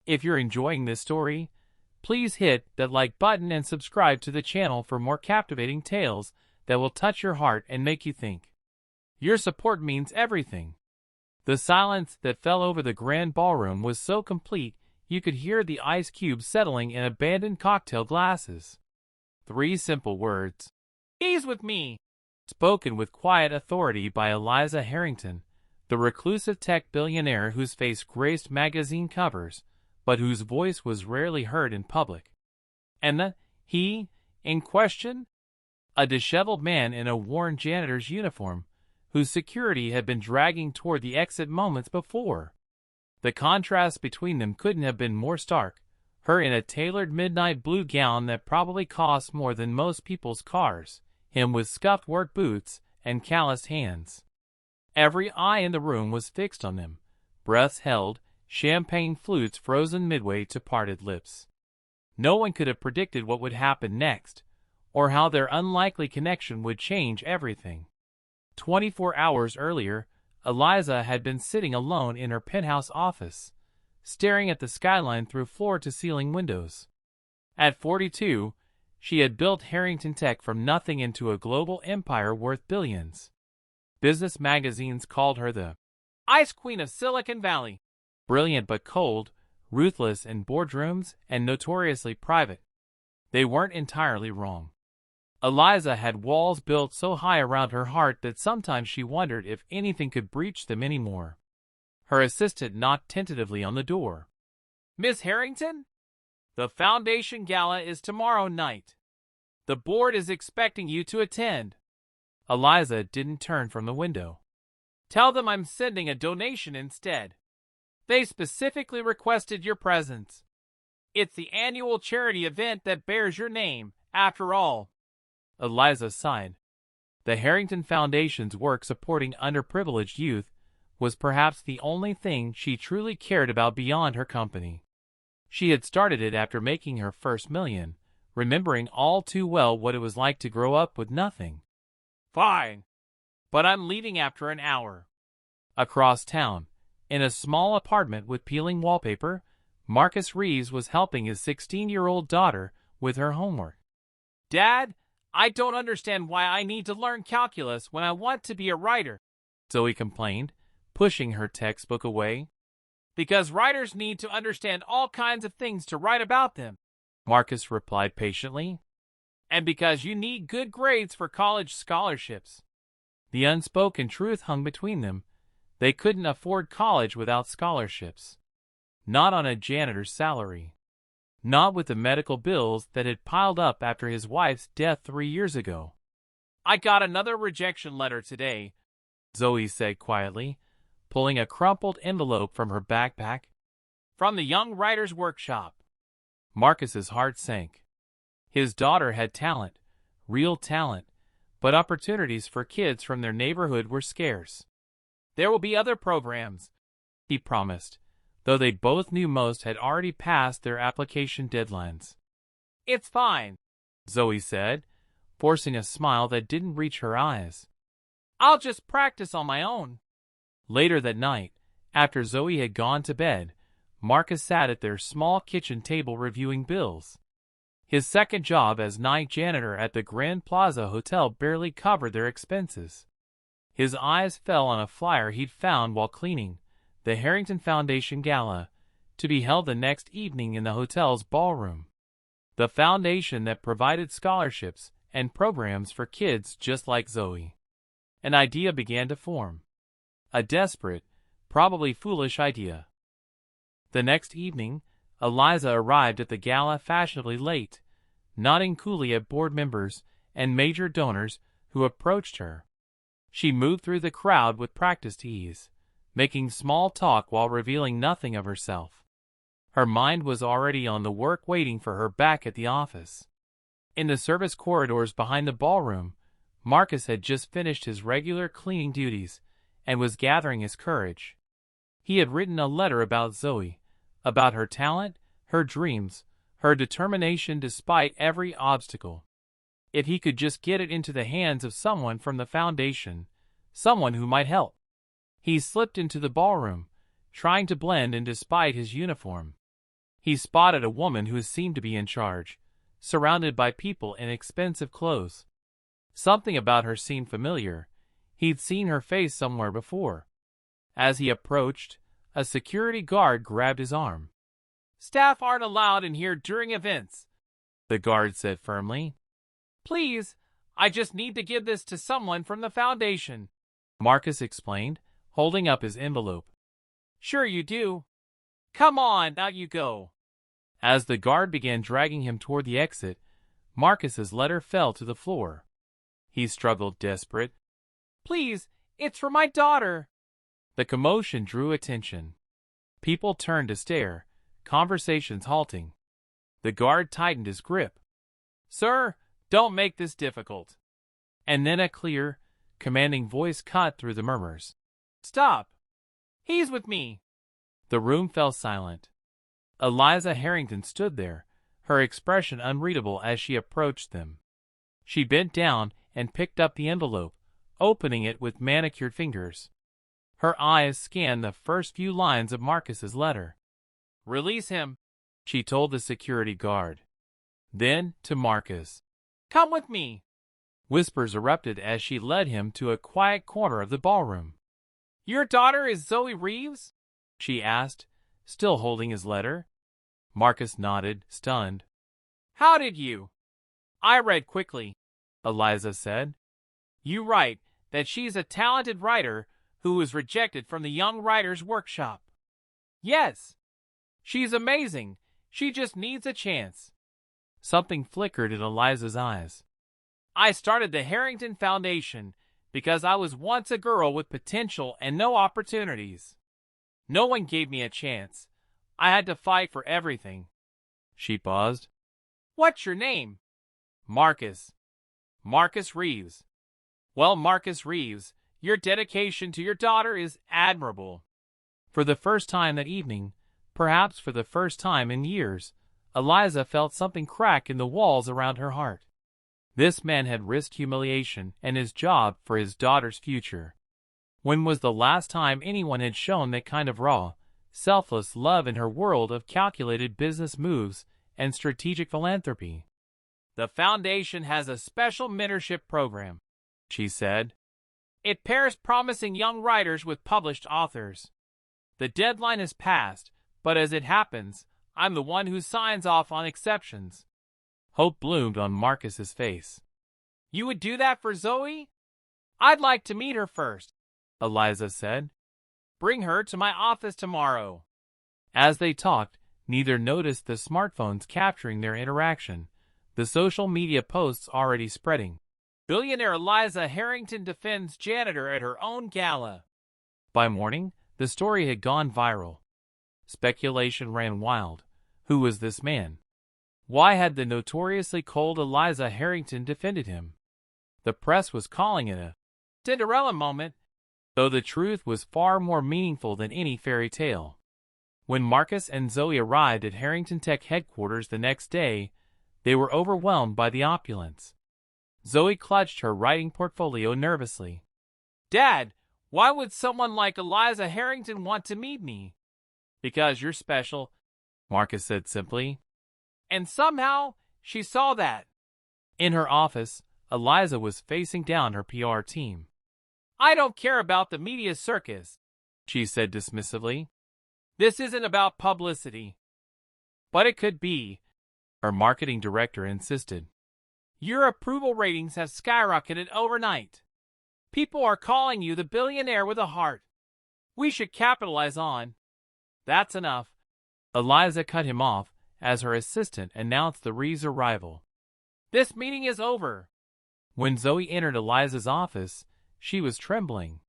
If you're enjoying this story, please hit that like button and subscribe to the channel for more captivating tales that will touch your heart and make you think. Your support means everything. The silence that fell over the grand ballroom was so complete you could hear the ice cubes settling in abandoned cocktail glasses. 3 simple words. "Ease with me," spoken with quiet authority by Eliza Harrington, the reclusive tech billionaire whose face graced magazine covers, but whose voice was rarely heard in public. And the he in question? A disheveled man in a worn janitor's uniform, whose security had been dragging toward the exit moments before. The contrast between them couldn't have been more stark, her in a tailored midnight blue gown that probably cost more than most people's cars, him with scuffed work boots and calloused hands. Every eye in the room was fixed on them, breaths held, champagne flutes frozen midway to parted lips. No one could have predicted what would happen next, or how their unlikely connection would change everything. 24 hours earlier, Eliza had been sitting alone in her penthouse office, staring at the skyline through floor-to-ceiling windows. At 42, she had built Harrington Tech from nothing into a global empire worth billions. Business magazines called her the Ice Queen of Silicon Valley. Brilliant but cold, ruthless in boardrooms, and notoriously private. They weren't entirely wrong. Eliza had walls built so high around her heart that sometimes she wondered if anything could breach them anymore. Her assistant knocked tentatively on the door. "Miss Harrington? The Foundation Gala is tomorrow night. The board is expecting you to attend." Eliza didn't turn from the window. "Tell them I'm sending a donation instead. They specifically requested your presence. It's the annual charity event that bears your name, after all." Eliza sighed. The Harrington Foundation's work supporting underprivileged youth was perhaps the only thing she truly cared about beyond her company. She had started it after making her first million, remembering all too well what it was like to grow up with nothing. "Fine, but I'm leaving after an hour." Across town, in a small apartment with peeling wallpaper, Marcus Reeves was helping his 16-year-old daughter with her homework. "Dad, I don't understand why I need to learn calculus when I want to be a writer," Zoe complained, pushing her textbook away. "Because writers need to understand all kinds of things to write about them," Marcus replied patiently. "And because you need good grades for college scholarships." The unspoken truth hung between them. They couldn't afford college without scholarships. Not on a janitor's salary. Not with the medical bills that had piled up after his wife's death 3 years ago. "I got another rejection letter today," Zoe said quietly, pulling a crumpled envelope from her backpack. "From the Young Writers Workshop." Marcus's heart sank. His daughter had talent, real talent, but opportunities for kids from their neighborhood were scarce. "There will be other programs," he promised, though they both knew most had already passed their application deadlines. "It's fine," Zoe said, forcing a smile that didn't reach her eyes. "I'll just practice on my own." Later that night, after Zoe had gone to bed, Marcus sat at their small kitchen table reviewing bills. His second job as night janitor at the Grand Plaza Hotel barely covered their expenses. His eyes fell on a flyer he'd found while cleaning, the Harrington Foundation Gala, to be held the next evening in the hotel's ballroom. The foundation that provided scholarships and programs for kids just like Zoe. An idea began to form. A desperate, probably foolish idea. The next evening, Eliza arrived at the gala fashionably late, nodding coolly at board members and major donors who approached her. She moved through the crowd with practiced ease, making small talk while revealing nothing of herself. Her mind was already on the work waiting for her back at the office. In the service corridors behind the ballroom, Marcus had just finished his regular cleaning duties and was gathering his courage. He had written a letter about Zoe, about her talent, her dreams, her determination despite every obstacle. If he could just get it into the hands of someone from the foundation, someone who might help. He slipped into the ballroom, trying to blend in despite his uniform. He spotted a woman who seemed to be in charge, surrounded by people in expensive clothes. Something about her seemed familiar. He'd seen her face somewhere before. As he approached, a security guard grabbed his arm. "Staff aren't allowed in here during events," the guard said firmly. "Please, I just need to give this to someone from the foundation," Marcus explained, holding up his envelope. "Sure you do. Come on, out you go." As the guard began dragging him toward the exit, Marcus's letter fell to the floor. He struggled, desperate. "Please, it's for my daughter." The commotion drew attention. People turned to stare, conversations halting. The guard tightened his grip. "Sir, don't make this difficult." And then a clear, commanding voice cut through the murmurs. "Stop! He's with me." The room fell silent. Eliza Harrington stood there, her expression unreadable as she approached them. She bent down and picked up the envelope, opening it with manicured fingers. Her eyes scanned the first few lines of Marcus's letter. "Release him," she told the security guard. Then, to Marcus, "Come with me." Whispers erupted as she led him to a quiet corner of the ballroom. "Your daughter is Zoe Reeves?" she asked, still holding his letter. Marcus nodded, stunned. "How did you?" "I read quickly," Eliza said. "You write that she's a talented writer who was rejected from the Young Writers' Workshop." "Yes. She's amazing. She just needs a chance." Something flickered in Eliza's eyes. "I started the Harrington Foundation because I was once a girl with potential and no opportunities. No one gave me a chance. I had to fight for everything." She paused. "What's your name?" "Marcus. Marcus Reeves." "Well, Marcus Reeves, your dedication to your daughter is admirable." For the first time that evening, perhaps for the first time in years, Eliza felt something crack in the walls around her heart. This man had risked humiliation and his job for his daughter's future. When was the last time anyone had shown that kind of raw, selfless love in her world of calculated business moves and strategic philanthropy? "The foundation has a special mentorship program," she said. "It pairs promising young writers with published authors. The deadline has passed, but as it happens, I'm the one who signs off on exceptions." Hope bloomed on Marcus's face. "You would do that for Zoe?" "I'd like to meet her first," Eliza said. "Bring her to my office tomorrow." As they talked, neither noticed the smartphones capturing their interaction, the social media posts already spreading. "Billionaire Eliza Harrington defends janitor at her own gala." By morning, the story had gone viral. Speculation ran wild. Who was this man? Why had the notoriously cold Eliza Harrington defended him? The press was calling it a Cinderella moment, though the truth was far more meaningful than any fairy tale. When Marcus and Zoe arrived at Harrington Tech headquarters the next day, they were overwhelmed by the opulence. Zoe clutched her writing portfolio nervously. "Dad, why would someone like Eliza Harrington want to meet me?" "Because you're special," Marcus said simply. "And somehow, she saw that." In her office, Eliza was facing down her PR team. "I don't care about the media circus," she said dismissively. "This isn't about publicity." "But it could be," her marketing director insisted. "Your approval ratings have skyrocketed overnight. People are calling you the billionaire with a heart. We should capitalize on." "That's enough," Eliza cut him off as her assistant announced the Reeves' arrival. "This meeting is over." When Zoe entered Eliza's office, she was trembling.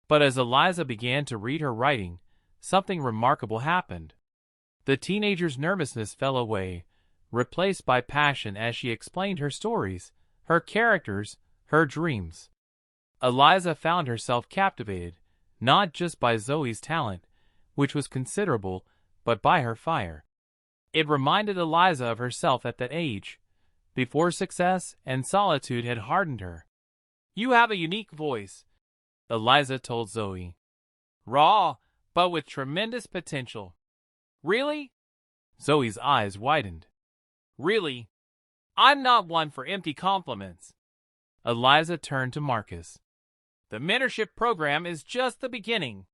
But as Eliza began to read her writing, something remarkable happened. The teenager's nervousness fell away, replaced by passion as she explained her stories, her characters, her dreams. Eliza found herself captivated, not just by Zoe's talent, which was considerable, but by her fire. It reminded Eliza of herself at that age, before success and solitude had hardened her. "You have a unique voice," Eliza told Zoe. "Raw, but with tremendous potential." "Really?" Zoe's eyes widened. Really? I'm not one for empty compliments. Eliza turned to Marcus. The mentorship program is just the beginning.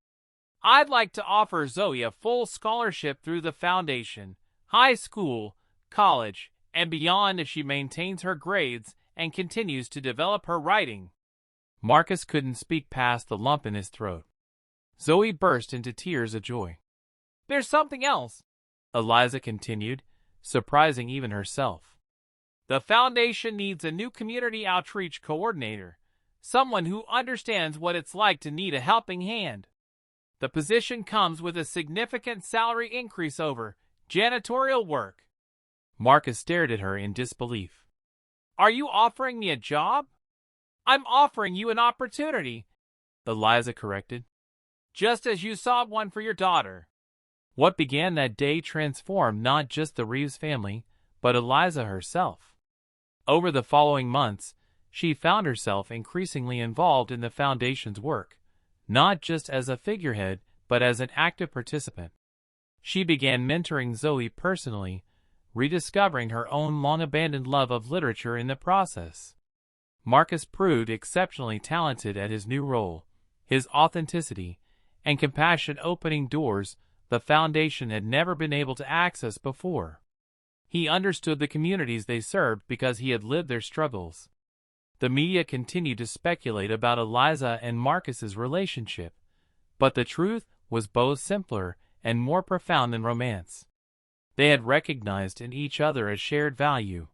I'd like to offer Zoe a full scholarship through the foundation, high school, college, and beyond if she maintains her grades and continues to develop her writing. Marcus couldn't speak past the lump in his throat. Zoe burst into tears of joy. There's something else, Eliza continued, surprising even herself. The foundation needs a new community outreach coordinator, someone who understands what it's like to need a helping hand. The position comes with a significant salary increase over janitorial work. Marcus stared at her in disbelief. Are you offering me a job? I'm offering you an opportunity, Eliza corrected. Just as you saw one for your daughter. What began that day transformed not just the Reeves family, but Eliza herself. Over the following months, she found herself increasingly involved in the foundation's work, not just as a figurehead, but as an active participant. She began mentoring Zoe personally, rediscovering her own long-abandoned love of literature in the process. Marcus proved exceptionally talented at his new role, his authenticity and compassion opening doors the foundation had never been able to access before. He understood the communities they served because he had lived their struggles. The media continued to speculate about Eliza and Marcus's relationship, but the truth was both simpler and more profound than romance. They had recognized in each other a shared value,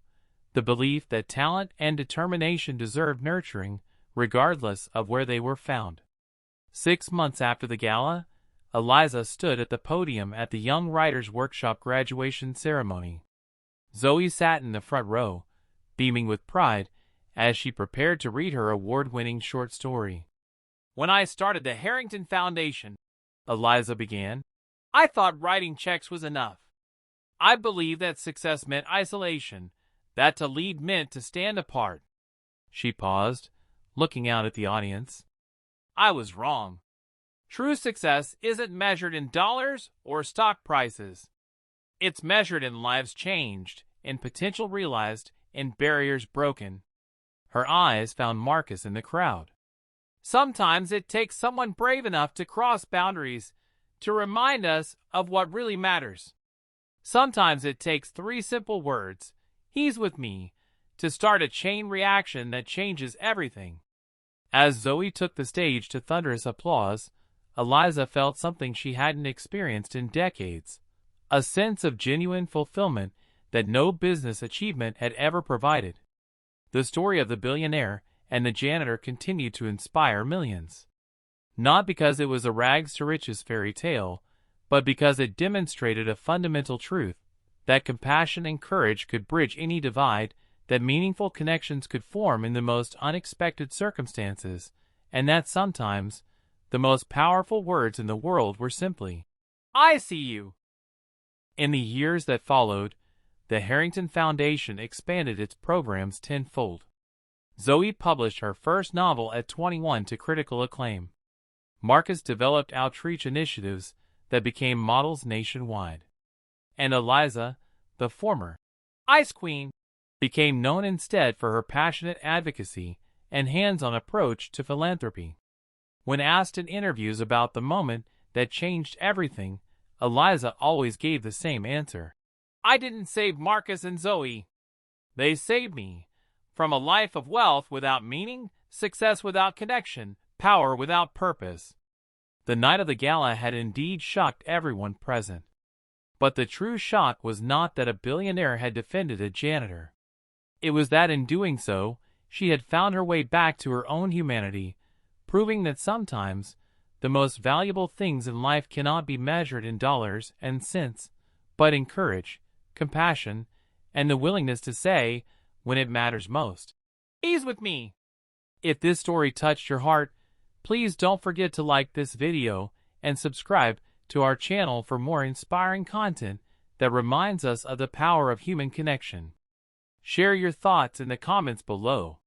the belief that talent and determination deserved nurturing, regardless of where they were found. 6 months after the gala, Eliza stood at the podium at the Young Writers Workshop graduation ceremony. Zoe sat in the front row, beaming with pride, as she prepared to read her award-winning short story. When I started the Harrington Foundation, Eliza began, I thought writing checks was enough. I believed that success meant isolation, that to lead meant to stand apart. She paused, looking out at the audience. I was wrong. True success isn't measured in dollars or stock prices. It's measured in lives changed, in potential realized, in barriers broken. Her eyes found Marcus in the crowd. Sometimes it takes someone brave enough to cross boundaries, to remind us of what really matters. Sometimes it takes 3 simple words, he's with me, to start a chain reaction that changes everything. As Zoe took the stage to thunderous applause, Eliza felt something she hadn't experienced in decades, a sense of genuine fulfillment that no business achievement had ever provided. The story of the billionaire and the janitor continued to inspire millions. Not because it was a rags-to-riches fairy tale, but because it demonstrated a fundamental truth, that compassion and courage could bridge any divide, that meaningful connections could form in the most unexpected circumstances, and that sometimes the most powerful words in the world were simply, I see you. In the years that followed, the Harrington Foundation expanded its programs tenfold. Zoe published her first novel at 21 to critical acclaim. Marcus developed outreach initiatives that became models nationwide. And Eliza, the former Ice Queen, became known instead for her passionate advocacy and hands-on approach to philanthropy. When asked in interviews about the moment that changed everything, Eliza always gave the same answer. I didn't save Marcus and Zoe. They saved me from a life of wealth without meaning, success without connection, power without purpose. The night of the gala had indeed shocked everyone present. But the true shock was not that a billionaire had defended a janitor. It was that in doing so, she had found her way back to her own humanity, proving that sometimes the most valuable things in life cannot be measured in dollars and cents, but in courage, compassion, and the willingness to say, when it matters most, he's with me. If this story touched your heart, please don't forget to like this video and subscribe to our channel for more inspiring content that reminds us of the power of human connection. Share your thoughts in the comments below.